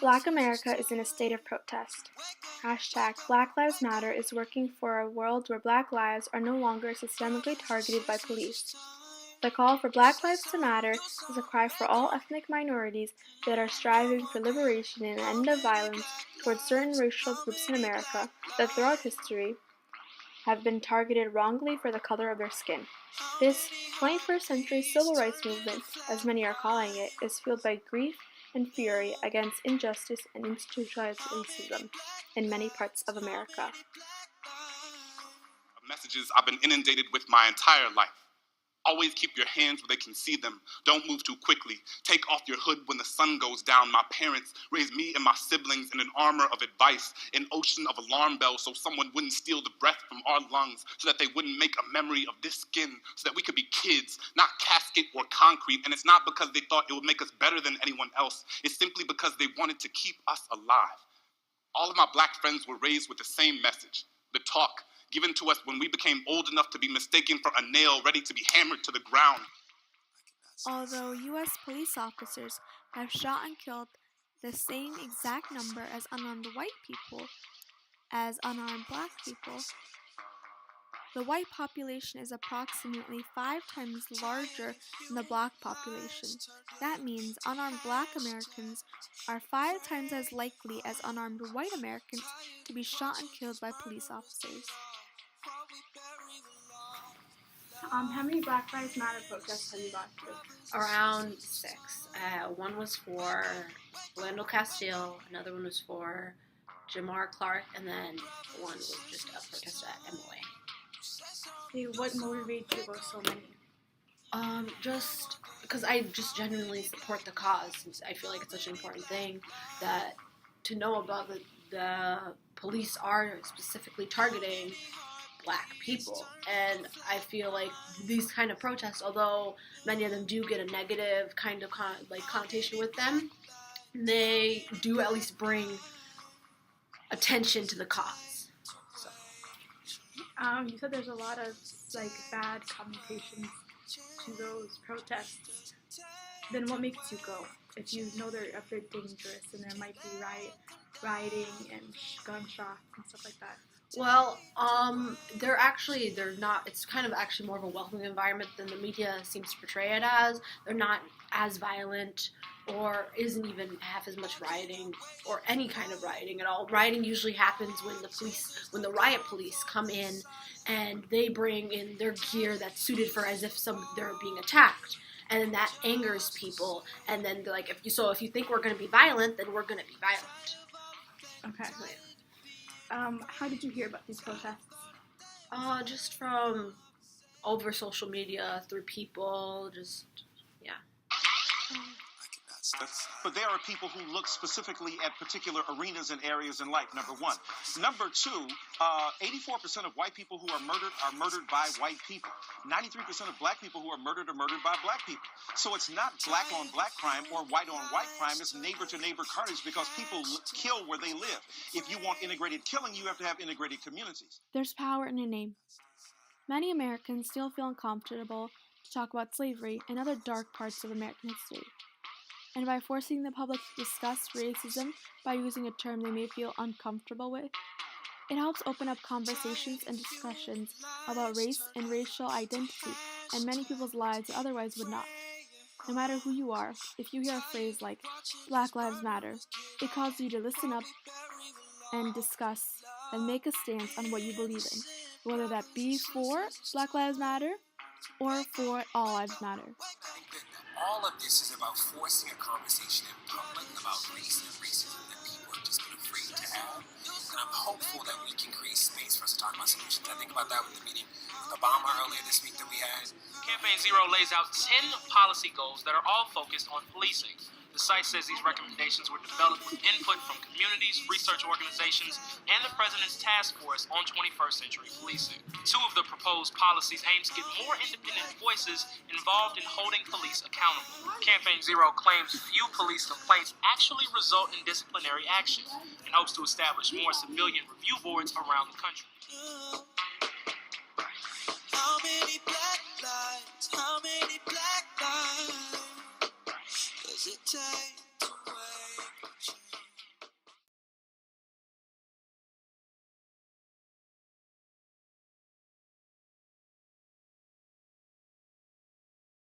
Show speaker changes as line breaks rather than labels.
Black America is in a state of protest. Hashtag Black Lives Matter is working for a world where Black lives are no longer systemically targeted by police. The call for Black Lives to Matter is a cry for all ethnic minorities that are striving for liberation and an end of violence towards certain racial groups in America that throughout history have been targeted wrongly for the color of their skin. This 21st century civil rights movement, as many are calling it, is fueled by grief and fury against injustice and institutionalized racism in many parts of America.
Messages I've been inundated with my entire life. Always keep your hands where they can see them. Don't move too quickly. Take off your hood when the sun goes down. My parents raised me and my siblings in an armor of advice, an ocean of alarm bells so someone wouldn't steal the breath from our lungs, so that they wouldn't make a memory of this skin, so that we could be kids, not casket or concrete. And it's not because they thought it would make us better than anyone else. It's simply because they wanted to keep us alive. All of my Black friends were raised with the same message, the talk, given to us when we became old enough to be mistaken for a nail ready to be hammered to the ground.
Although U.S. police officers have shot and killed the same exact number as unarmed white people as unarmed Black people, the white population is approximately 5 times larger than the Black population. That means unarmed Black Americans are 5 times as likely as unarmed white Americans to be shot and killed by police officers. How many Black Lives Matter protests have you gone to?
Around 6. One was for Wendell Castile, another one was for Jamar Clark, and then one was just a protest at MOA.
What motivated you to go so many?
Just because I just genuinely support the cause. I feel like it's such an important thing that to know about the police are specifically targeting Black people, and I feel like these kind of protests, although many of them do get a negative kind of connotation with them, they do at least bring attention to the cause. So.
You said there's a lot of bad connotations to those protests. Then what makes you go? If you know they're a bit dangerous and there might be rioting and gunshots and stuff like that.
Well, they're not, it's kind of actually more of a welcoming environment than the media seems to portray it as. They're not as violent or isn't even half as much rioting or any kind of rioting at all. Rioting usually happens when the riot police come in and they bring in their gear that's suited for as if they're being attacked. And then that angers people. And then they're like, if you think we're going to be violent, then we're going to be violent.
Okay. So, how did you hear about these protests?
Just from over social media, through people, yeah.
But there are people who look specifically at particular arenas and areas in life, number one. Number two, 84% of white people who are murdered by white people. 93% of Black people who are murdered by Black people. So it's not Black on Black crime or white on white crime. It's neighbor to neighbor carnage because people kill where they live. If you want integrated killing, you have to have integrated communities.
There's power in a name. Many Americans still feel uncomfortable to talk about slavery and other dark parts of American history. And by forcing the public to discuss racism by using a term they may feel uncomfortable with, it helps open up conversations and discussions about race and racial identity and many people's lives that otherwise would not. No matter who you are, if you hear a phrase like Black Lives Matter, it calls you to listen up and discuss and make a stance on what you believe in, whether that be for Black Lives Matter or for All Lives Matter.
All of this is about forcing a conversation in public about race and racism that people have just been afraid to have. And I'm hopeful that we can create space for us to talk about solutions. I think about that with the meeting with Obama earlier this week that we had.
Campaign Zero lays out 10 policy goals that are all focused on policing. The site says these recommendations were developed with input from communities, research organizations, and the President's Task Force on 21st Century Policing. 2 of the proposed policies aim to get more independent voices involved in holding police accountable. Campaign Zero claims few police complaints actually result in disciplinary action and hopes to establish more civilian review boards around the country.
How many black lives? How many black lives does it take?